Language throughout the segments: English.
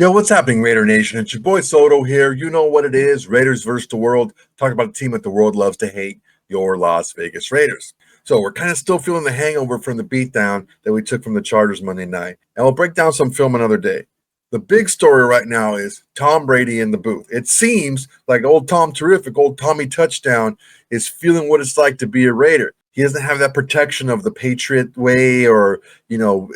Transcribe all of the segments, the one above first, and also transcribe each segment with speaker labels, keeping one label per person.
Speaker 1: Yo, what's happening, Raider Nation? It's your boy Soto here. You know what it is. Raiders versus the world. Talk about a team that the world loves to hate, your Las Vegas Raiders. So we're kind of still feeling the hangover from the beatdown that we took from the Chargers Monday night. And we'll break down some film another day. The big story right now is Tom Brady in the booth. It seems like old Tom Terrific, old Tommy Touchdown, is feeling what it's like to be a Raider. He doesn't have that protection of the Patriot way or,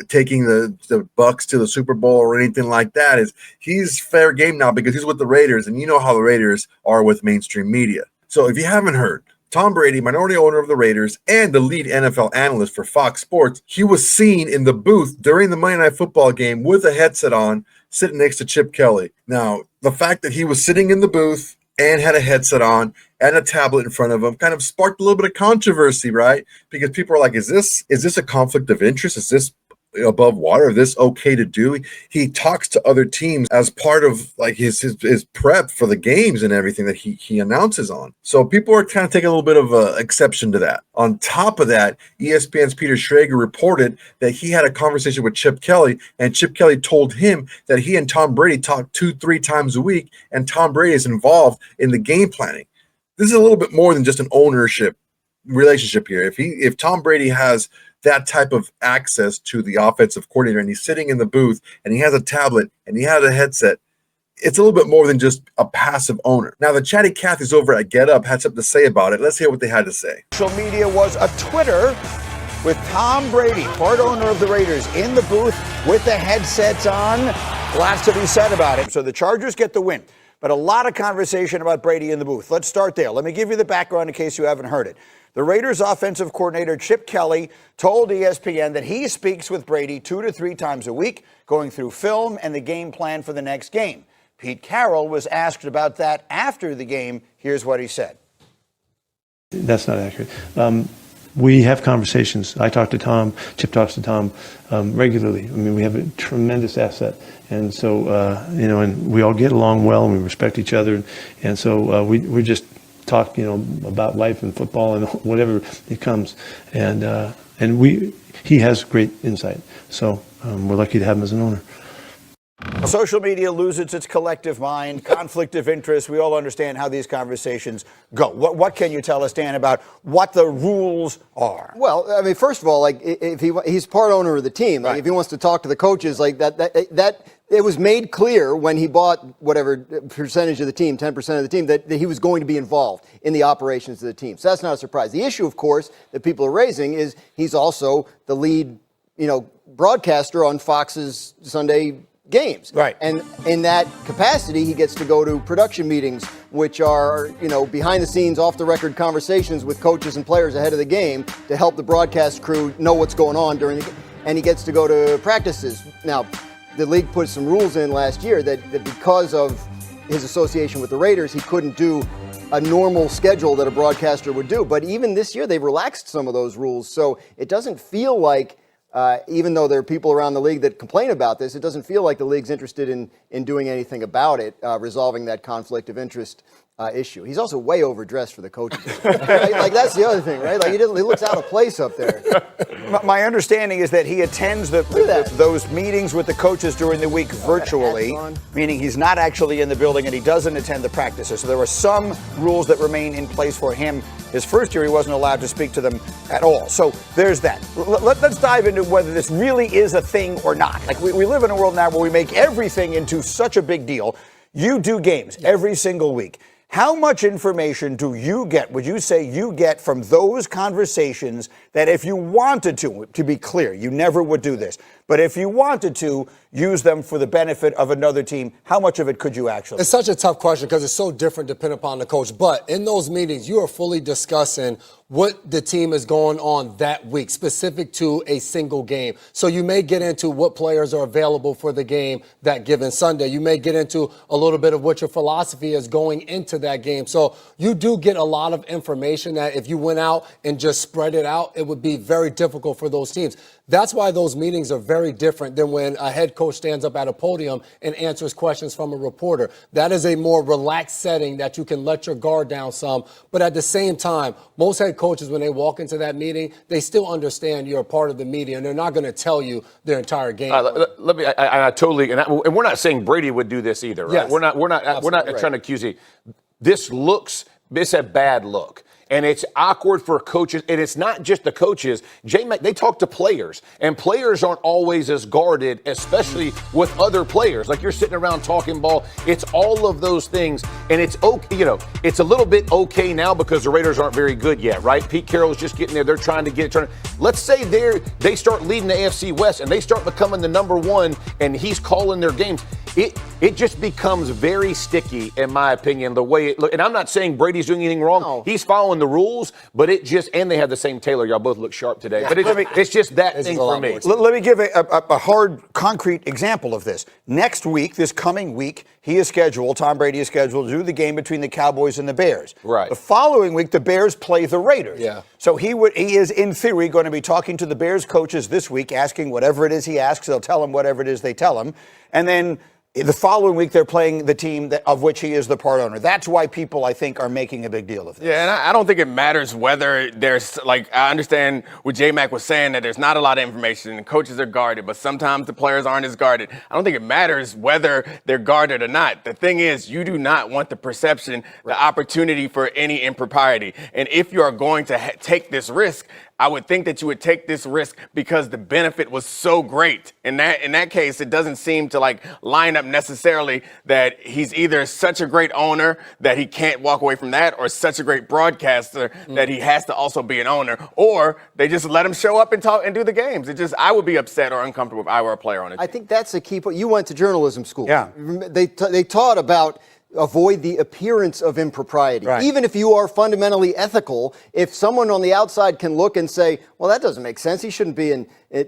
Speaker 1: taking the Bucks to the Super Bowl or anything like that. He's fair game now because he's with the Raiders, and you know how the Raiders are with mainstream media. So if you haven't heard, Tom Brady, minority owner of the Raiders and the lead NFL analyst for Fox Sports, he was seen in the booth during the Monday Night Football game with a headset on, sitting next to Chip Kelly. Now, the fact that he was sitting in the booth and had a headset on and a tablet in front of him kind of sparked a little bit of controversy, right? Because people are like, is this a conflict of interest? Is this above water? Is this okay to do? He talks to other teams as part of like his prep for the games and everything that he announces on. So people are kind of taking a little bit of an exception to that. On top of that, ESPN's Peter Schrager reported that he had a conversation with Chip Kelly, and Chip Kelly told him that he and Tom Brady talk 2-3 times a week, and Tom Brady is involved in the game planning. This is a little bit more than just an ownership relationship here. If Tom Brady has that type of access to the offensive coordinator and he's sitting in the booth and he has a tablet and he has a headset, it's a little bit more than just a passive owner. Now, the Chatty Cathy's over at Get Up had something to say about it. Let's hear what they had to say.
Speaker 2: Social media was a Twitter with Tom Brady, part owner of the Raiders, in the booth with the headsets on. Lots to be said about it. So the Chargers get the win. But a lot of conversation about Brady in the booth. Let's start there. Let me give you the background in case you haven't heard it. The Raiders offensive coordinator Chip Kelly told ESPN that he speaks with Brady 2 to 3 times a week, going through film and the game plan for the next game. Pete Carroll was asked about that after the game. Here's what he said.
Speaker 3: That's not accurate. We have conversations. I talk to Tom. Chip talks to Tom regularly. I mean, we have a tremendous asset. And so, and we all get along well and we respect each other. And so we just talk, about life and football and whatever it comes. And he has great insight. So we're lucky to have him as an owner.
Speaker 2: Social media loses its collective mind, conflict of interest. We all understand how these conversations go. What can you tell us, Dan, about what the rules are?
Speaker 4: Well, I mean, first of all, like if he's part owner of the team, like,
Speaker 2: right.
Speaker 4: If he wants to talk to the coaches, like that it was made clear when he bought whatever percentage of the team, 10% of the team, that he was going to be involved in the operations of the team. So that's not a surprise. The issue, of course, that people are raising is he's also the lead, broadcaster on Fox's Sunday games.
Speaker 2: Right.
Speaker 4: And in that capacity, he gets to go to production meetings, which are, behind the scenes, off the record conversations with coaches and players ahead of the game to help the broadcast crew know what's going on during the game. And he gets to go to practices. Now, the league put some rules in last year that because of his association with the Raiders, he couldn't do a normal schedule that a broadcaster would do. But even this year, they've relaxed some of those rules. So it doesn't feel like, even though there are people around the league that complain about this, it doesn't feel like the league's interested in doing anything about it, resolving that conflict of interest issue. He's also way overdressed for the coaching. like that's the other thing, right? Like he looks out of place up there.
Speaker 2: My understanding is that he attends those meetings with the coaches during the week virtually, meaning he's not actually in the building and he doesn't attend the practices. So there are some rules that remain in place for him. His first year, he wasn't allowed to speak to them at all. So there's that. Let's dive into whether this really is a thing or not. Like we live in a world now where we make everything into such a big deal. You do games every single week. How much information do you get, would you say you get from those conversations that if you wanted to be clear, you never would do this, but if you wanted to use them for the benefit of another team, how much of it could you actually?
Speaker 5: It's such a tough question because it's so different depending upon the coach. But in those meetings, you are fully discussing what the team is going on that week, specific to a single game. So you may get into what players are available for the game that given Sunday. You may get into a little bit of what your philosophy is going into that game. So you do get a lot of information that if you went out and just spread it out, it would be very difficult for those teams. That's why those meetings are very different than when a head coach stands up at a podium and answers questions from a reporter. That is a more relaxed setting that you can let your guard down some. But at the same time, most head coaches, when they walk into that meeting, they still understand you're a part of the media, and they're not going to tell you their entire game.
Speaker 6: Let me. I totally, and we're not saying Brady would do this either, right?
Speaker 5: Yes.
Speaker 6: We're not trying to accuse you. It's a bad look. And it's awkward for coaches, and it's not just the coaches. They talk to players, and players aren't always as guarded, especially with other players. Like, you're sitting around talking ball. It's all of those things, and it's okay. It's a little bit okay now because the Raiders aren't very good yet, right? Pete Carroll's just getting there. They're trying to get it. Let's say they start leading the AFC West, and they start becoming the number one, and he's calling their games. It just becomes very sticky, in my opinion, the way it looks. And I'm not saying Brady's doing anything wrong. No. He's following the rules, but and they have the same tailor. Y'all both look sharp today. Yeah. But it's just that thing for me.
Speaker 2: Let me give a hard, concrete example of this. Next week, this coming week, Tom Brady is scheduled to do the game between the Cowboys and the Bears.
Speaker 6: Right.
Speaker 2: The following week, the Bears play the Raiders.
Speaker 5: Yeah.
Speaker 2: So he is, in theory, going to be talking to the Bears coaches this week, asking whatever it is he asks. They'll tell him whatever it is they tell him. And then the following week, they're playing the team of which he is the part owner. That's why people, I think, are making a big deal of this.
Speaker 7: Yeah, and I don't think it matters whether there's, I understand what J-Mac was saying, that there's not a lot of information and coaches are guarded, but sometimes the players aren't as guarded. I don't think it matters whether they're guarded or not. The thing is, you do not want the perception, the opportunity for any impropriety. And if you are going to take this risk, I would think that you would take this risk because the benefit was so great. In that case, it doesn't seem to line up necessarily that he's either such a great owner that he can't walk away from that, or such a great broadcaster that he has to also be an owner, or they just let him show up and talk and do the games. I would be upset or uncomfortable if I were a player on it.
Speaker 4: I think that's the key point. You went to journalism school.
Speaker 2: Yeah.
Speaker 4: They taught about avoid the appearance of impropriety.
Speaker 2: Right.
Speaker 4: Even if you are fundamentally ethical, if someone on the outside can look and say, well, that doesn't make sense, he shouldn't be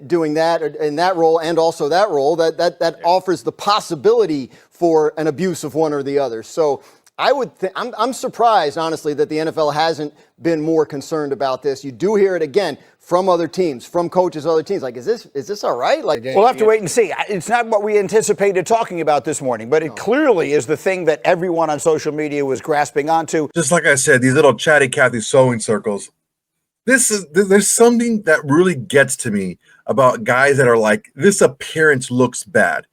Speaker 4: doing that in that role and also that role, that offers the possibility for an abuse of one or the other. So I'm surprised, honestly, that the NFL hasn't been more concerned about this. You do hear it again from other teams, from coaches of other teams. Is this all right?
Speaker 2: We'll have to wait and see. It's not what we anticipated talking about this morning, but it clearly is the thing that everyone on social media was grasping onto.
Speaker 1: Just like I said, these little chatty Cathy sewing circles. There's something that really gets to me about guys that are like, this appearance looks bad.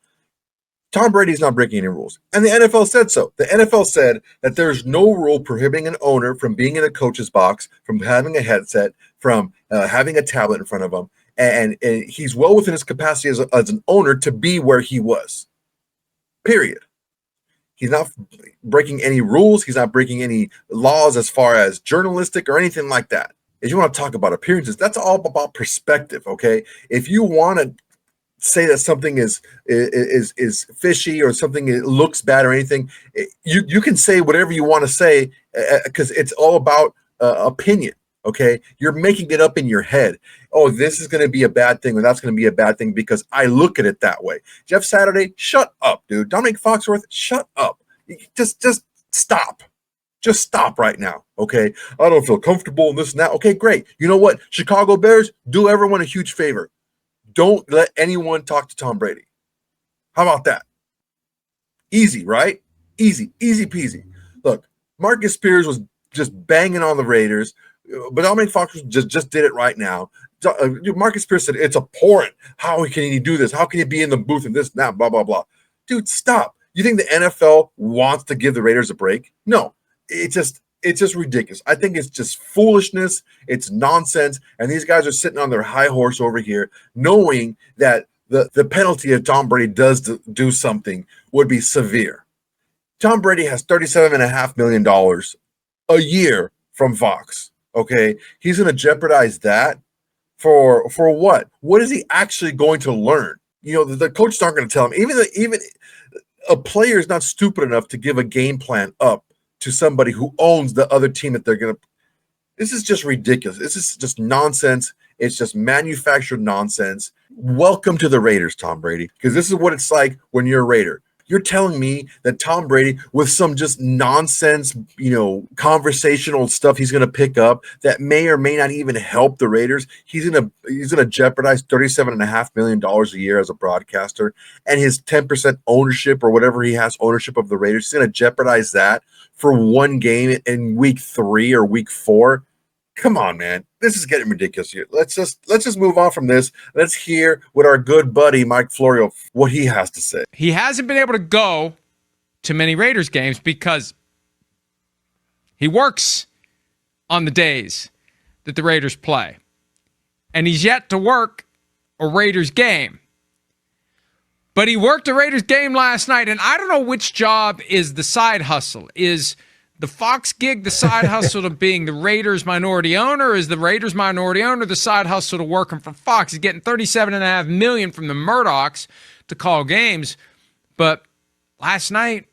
Speaker 1: Tom Brady's not breaking any rules. And the NFL said so. The NFL said that there's no rule prohibiting an owner from being in a coach's box, from having a headset, from having a tablet in front of him. And he's well within his capacity as an owner to be where he was. Period. He's not breaking any rules. He's not breaking any laws as far as journalistic or anything like that. If you want to talk about appearances, that's all about perspective, okay? If you want to say that something is fishy or something looks bad or anything, you can say whatever you want to say because it's all about opinion. Okay, you're making it up in your head. Oh, this is going to be a bad thing, or that's going to be a bad thing because I look at it that way. Jeff Saturday, shut up, dude. Dominic Foxworth, shut up. Just stop. Just stop right now. Okay, I don't feel comfortable in this and that. Okay, great. You know what? Chicago Bears, do everyone a huge favor. Don't let anyone talk to Tom Brady. How about that? Easy, right? Easy peasy. Look, Marcus Spears was just banging on the Raiders, but Dominic Fox just did it right now. Marcus Spears said, it's abhorrent. How can he do this? How can he be in the booth and this and that, blah, blah, blah. Dude, stop. You think the NFL wants to give the Raiders a break? No. It's just ridiculous. I think it's just foolishness. It's nonsense. And these guys are sitting on their high horse over here, knowing that the penalty if Tom Brady does do something would be severe. Tom Brady has $37.5 million a year from Fox. Okay, he's going to jeopardize that for what? What is he actually going to learn? You know, the coaches aren't going to tell him. Even a player is not stupid enough to give a game plan up to somebody who owns the other team that they're going to. This is just ridiculous. This is just nonsense. It's just manufactured nonsense. Welcome to the Raiders, Tom Brady, because this is what it's like when you're a Raider. You're telling me that Tom Brady, with some just nonsense, conversational stuff he's going to pick up that may or may not even help the Raiders, he's going to jeopardize $37.5 million a year as a broadcaster, and his 10% ownership or whatever he has ownership of the Raiders, he's going to jeopardize that for one game in week 3 or week 4. Come on, man. This is getting ridiculous here. Let's just move on from this. Let's hear what our good buddy Mike Florio, what he has to say.
Speaker 8: He hasn't been able to go to many Raiders games because he works on the days that the Raiders play. And he's yet to work a Raiders game. But he worked a Raiders game last night, and I don't know which job is the side hustle. Is the Fox gig the side hustle of being the Raiders minority owner? Or is the Raiders minority owner the side hustle to working for Fox? He's getting $37.5 million from the Murdochs to call games. But last night,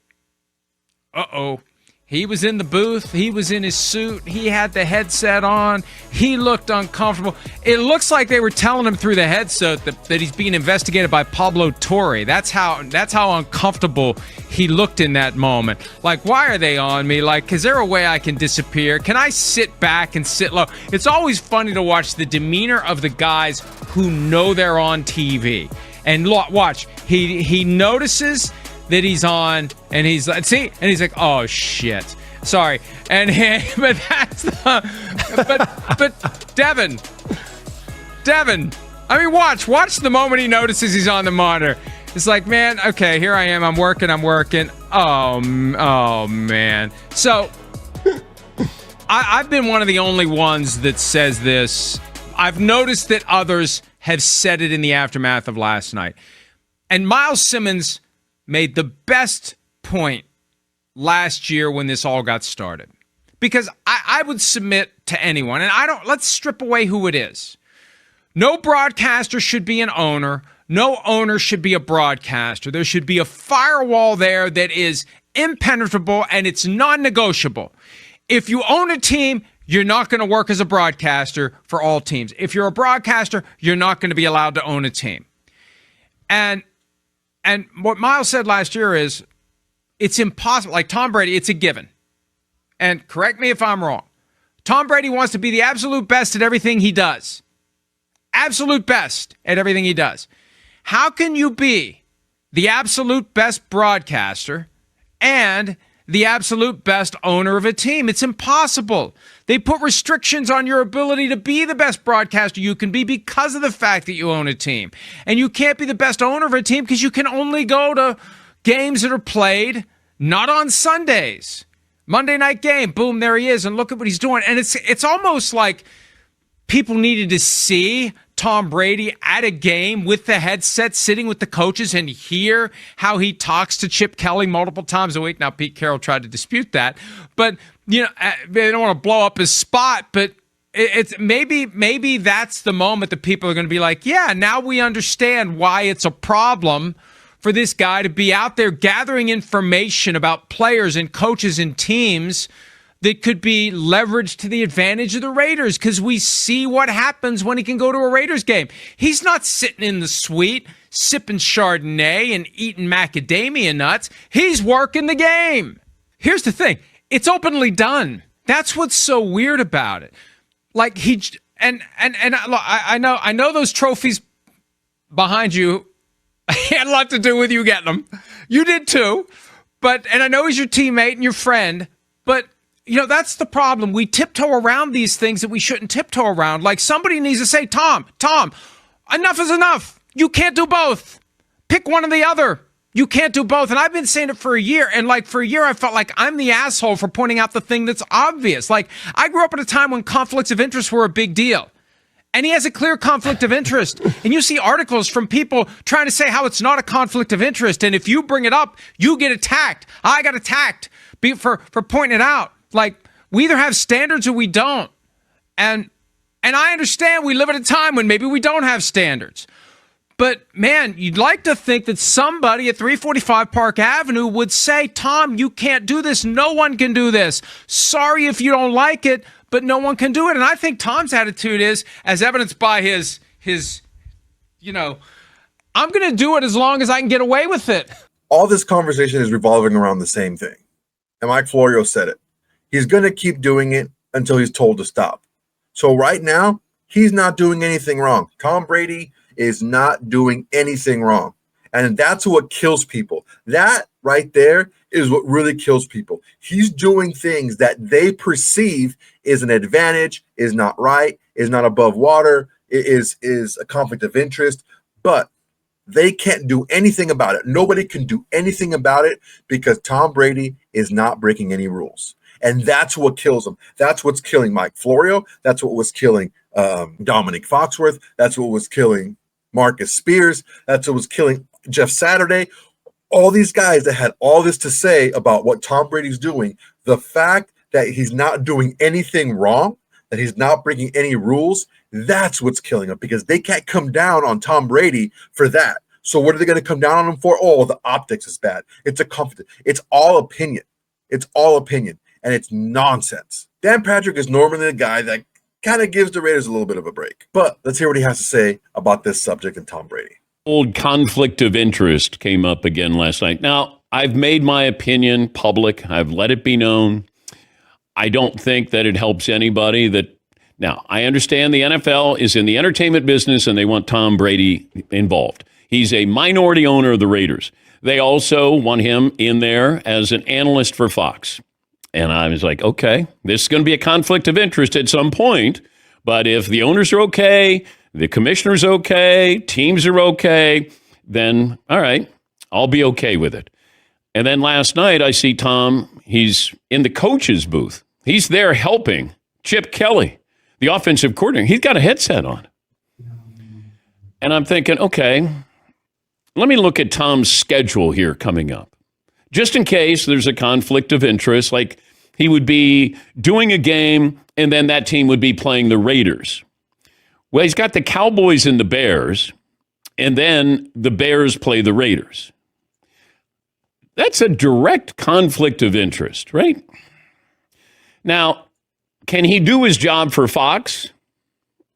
Speaker 8: he was in the booth. He was in his suit. He had the headset on. He looked uncomfortable. It looks like they were telling him through the headset that he's being investigated by Pablo Torre. That's how uncomfortable he looked in that moment. Like, why are they on me? Like, is there a way I can disappear? Can I sit back and sit low? It's always funny to watch the demeanor of the guys who know they're on TV. And watch, he notices that he's on, and he's like, oh shit, sorry, but Devin, I mean, watch the moment he notices he's on the monitor. It's like, man, okay, here I am, I'm working. Oh man. So I've been one of the only ones that says this. I've noticed that others have said it in the aftermath of last night, and Miles Simmons made the best point last year when this all got started. Because I would submit to anyone, and let's strip away who it is. No broadcaster should be an owner. No owner should be a broadcaster. There should be a firewall there that is impenetrable and it's non-negotiable. If you own a team, you're not going to work as a broadcaster for all teams. If you're a broadcaster, you're not going to be allowed to own a team. And what Miles said last year is, it's impossible. Like Tom Brady, it's a given. And correct me if I'm wrong. Tom Brady wants to be the absolute best at everything he does. Absolute best at everything he does. How can you be the absolute best broadcaster and the absolute best owner of a team? It's impossible. They put restrictions on your ability to be the best broadcaster you can be because of the fact that you own a team. And you can't be the best owner of a team because you can only go to games that are played not on Sundays. Monday night game, boom, there he is, and look at what he's doing. And it's almost like people needed to see Tom Brady at a game with the headset, sitting with the coaches, and hear how he talks to Chip Kelly multiple times a week. Now, Pete Carroll tried to dispute that, but they don't want to blow up his spot. But it's maybe that's the moment that people are going to be like, yeah, now we understand why it's a problem for this guy to be out there gathering information about players and coaches and teams that could be leveraged to the advantage of the Raiders, because we see what happens when he can go to a Raiders game. He's not sitting in the suite sipping Chardonnay and eating macadamia nuts. He's working the game. Here's the thing. It's openly done. That's what's so weird about it. Like I know those trophies behind you had a lot to do with you getting them. You did too. And I know he's your teammate and your friend, but that's the problem. We tiptoe around these things that we shouldn't tiptoe around. Like, somebody needs to say, Tom, enough is enough. You can't do both. Pick one or the other. You can't do both. And I've been saying it for a year. And for a year, I felt like I'm the asshole for pointing out the thing that's obvious. Like, I grew up at a time when conflicts of interest were a big deal. And he has a clear conflict of interest. And you see articles from people trying to say how it's not a conflict of interest. And if you bring it up, you get attacked. I got attacked for pointing it out. Like, we either have standards or we don't. And I understand we live at a time when maybe we don't have standards. But, man, you'd like to think that somebody at 345 Park Avenue would say, Tom, you can't do this. No one can do this. Sorry if you don't like it, but no one can do it. And I think Tom's attitude is, as evidenced by his I'm going to do it as long as I can get away with it.
Speaker 1: all this conversation is revolving around the same thing. And Mike Florio said it. He's going to keep doing it until he's told to stop. So right now, he's not doing anything wrong. Tom Brady is not doing anything wrong. And that's what kills people. That right there is what really kills people. He's doing things that they perceive is an advantage, is not right, is not above water, is a conflict of interest, but they can't do anything about it. Nobody can do anything about it because Tom Brady is not breaking any rules. And that's what kills him. That's what's killing Mike Florio. That's what was killing Dominic Foxworth. That's what was killing Marcus Spears. That's what was killing Jeff Saturday. All these guys that had all this to say about what Tom Brady's doing, the fact that he's not doing anything wrong, that he's not breaking any rules, that's what's killing him, because they can't come down on Tom Brady for that. So what are they going to come down on him for? Oh, the optics is bad. It's a confidence. It's all opinion. It's all opinion, and it's nonsense. Dan Patrick is normally the guy that kind of gives the Raiders a little bit of a break. But let's hear what he has to say about this subject and Tom Brady.
Speaker 9: Old conflict of interest came up again last night. Now, I've made my opinion public. I've let it be known. I don't think that it helps anybody that. Now, I understand the NFL is in the entertainment business and they want Tom Brady involved. He's a minority owner of the Raiders. They also want him in there as an analyst for Fox. And I was like, okay, this is going to be a conflict of interest at some point. But if the owners are okay, the commissioner's okay, teams are okay, then all right, I'll be okay with it. And then last night I see Tom, he's in the coach's booth. He's there helping Chip Kelly, the offensive coordinator. He's got a headset on. And I'm thinking, okay, let me look at Tom's schedule here coming up. Just in case there's a conflict of interest, like he would be doing a game and then that team would be playing the Raiders. Well, he's got the Cowboys and the Bears, and then the Bears play the Raiders. That's a direct conflict of interest, right? Now, can he do his job for Fox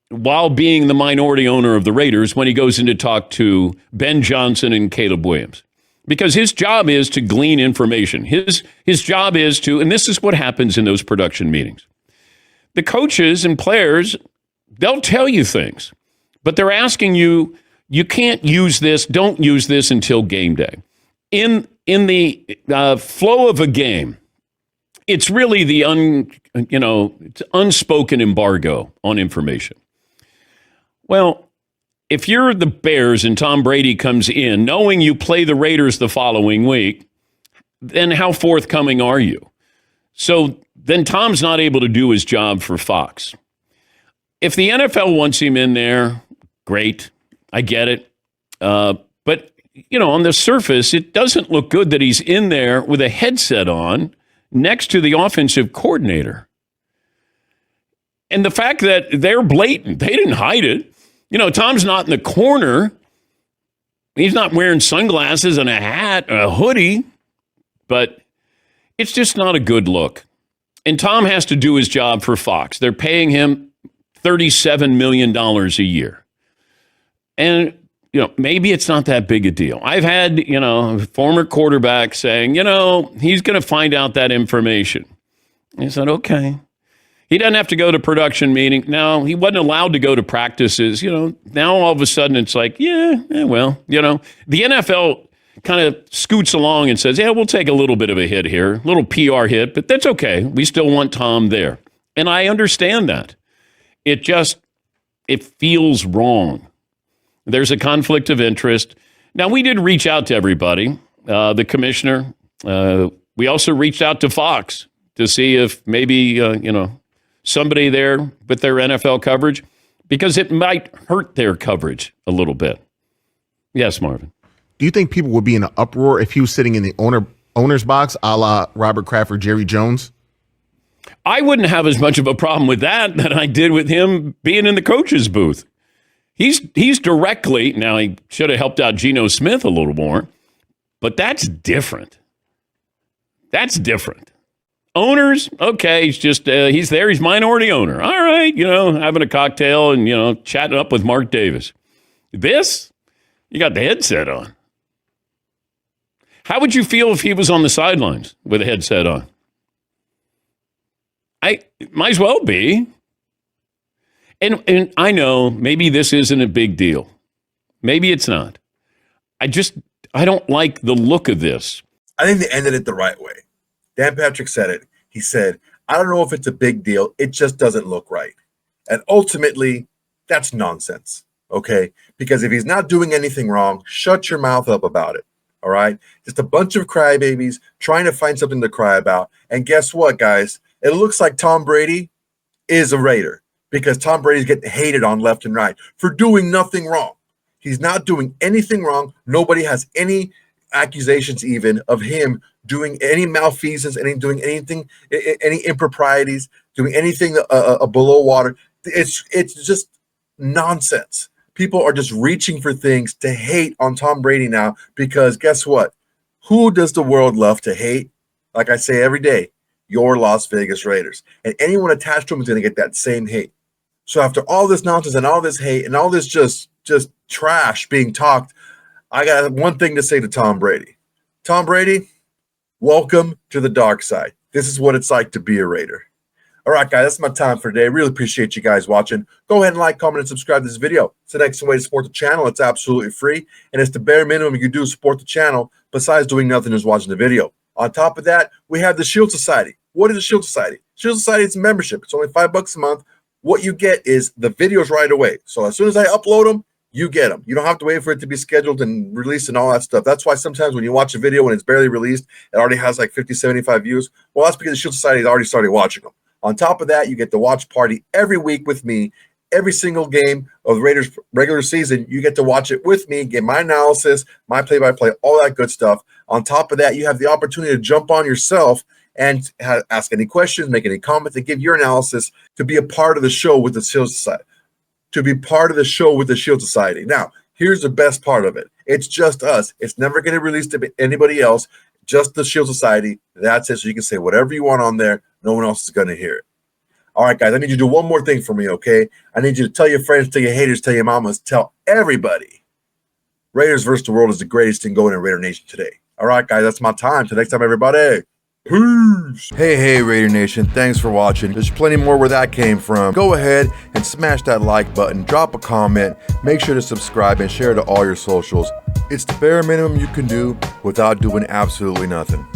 Speaker 9: while being the minority owner of the Raiders when he goes in to talk to Ben Johnson and Caleb Williams? Because his job is to glean information. His job is to, and this is what happens in those production meetings. The coaches and players, they'll tell you things, but they're asking you, you can't use this, don't use this until game day. In the flow of a game, it's really the unspoken embargo on information. Well, if you're the Bears and Tom Brady comes in, knowing you play the Raiders the following week, then how forthcoming are you? So then Tom's not able to do his job for Fox. If the NFL wants him in there, great. I get it. But, on the surface, it doesn't look good that he's in there with a headset on next to the offensive coordinator. And the fact that they're blatant, they didn't hide it. Tom's not in the corner. He's not wearing sunglasses and a hat, a hoodie. But it's just not a good look. And Tom has to do his job for Fox. They're paying him $37 million a year. And, maybe it's not that big a deal. I've had, a former quarterback saying, he's going to find out that information. I said, okay. He doesn't have to go to production meeting. No, he wasn't allowed to go to practices. Now all of a sudden it's like, well, the NFL kind of scoots along and says, we'll take a little bit of a hit here, a little PR hit, but that's okay. We still want Tom there. And I understand that. It feels wrong. There's a conflict of interest. Now, we did reach out to everybody, the commissioner. We also reached out to Fox to see if maybe, somebody there with their NFL coverage, because it might hurt their coverage a little bit. Yes, Marvin.
Speaker 10: Do you think people would be in an uproar if he was sitting in the owner's box, a la Robert Kraft or Jerry Jones?
Speaker 9: I wouldn't have as much of a problem with that I did with him being in the coach's booth. He's directly, now he should have helped out Geno Smith a little more, but that's different. That's different. Owners, okay, he's just, he's there, he's minority owner. All right, having a cocktail and, chatting up with Mark Davis. This, you got the headset on. How would you feel if he was on the sidelines with a headset on? Might as well be. And I know maybe this isn't a big deal. Maybe it's not. I don't like the look of this.
Speaker 1: I think they ended it the right way. Dan Patrick said it. He said, I don't know if it's a big deal. It just doesn't look right. And ultimately, that's nonsense, okay? Because if he's not doing anything wrong, shut your mouth up about it, all right? Just a bunch of crybabies trying to find something to cry about. And guess what, guys? It looks like Tom Brady is a Raider because Tom Brady's getting hated on left and right for doing nothing wrong. He's not doing anything wrong. Nobody has any accusations even of him doing any malfeasance, doing anything, any improprieties, doing anything below water. It's just nonsense. People are just reaching for things to hate on Tom Brady now because guess what? Who does the world love to hate? Like I say every day, your Las Vegas Raiders. And anyone attached to him is going to get that same hate. So after all this nonsense and all this hate and all this just trash being talked, I got one thing to say to Tom Brady. Tom Brady, welcome to the dark side. This is what it's like to be a Raider. All right, guys, that's my time for today. Really appreciate you guys watching. Go ahead and like, comment, and subscribe to this video. It's the next way to support the channel. It's absolutely free, and it's the bare minimum you can do to support the channel besides doing nothing, just watching the video. On top of that, we have the Shield Society. What is the Shield Society? Shield Society is a membership. It's only $5 a month. What you get is the videos right away. So as soon as I upload them, you get them. You don't have to wait for it to be scheduled and released and all that stuff. That's why sometimes when you watch a video when it's barely released, it already has like 50, 75 views. Well, that's because the Shield Society has already started watching them. On top of that, you get the watch party every week with me. Every single game of the Raiders regular season, you get to watch it with me, get my analysis, my play-by-play, all that good stuff. On top of that, you have the opportunity to jump on yourself and ask any questions, make any comments, and give your analysis to be a part of the show with the Shield Society. Now, here's the best part of it. It's just us. It's never going to release to anybody else, just the Shield Society. That's it. So you can say whatever you want on there. No one else is going to hear it. All right, guys, I need you to do one more thing for me, okay? I need you to tell your friends, tell your haters, tell your mamas, tell everybody. Raiders versus the world is the greatest thing going in Raider Nation today. All right, guys, that's my time. Till next time, everybody. Peace. Hey, Raider Nation. Thanks for watching. There's plenty more where that came from. Go ahead and smash that like button. Drop a comment. Make sure to subscribe and share to all your socials. It's the bare minimum you can do without doing absolutely nothing.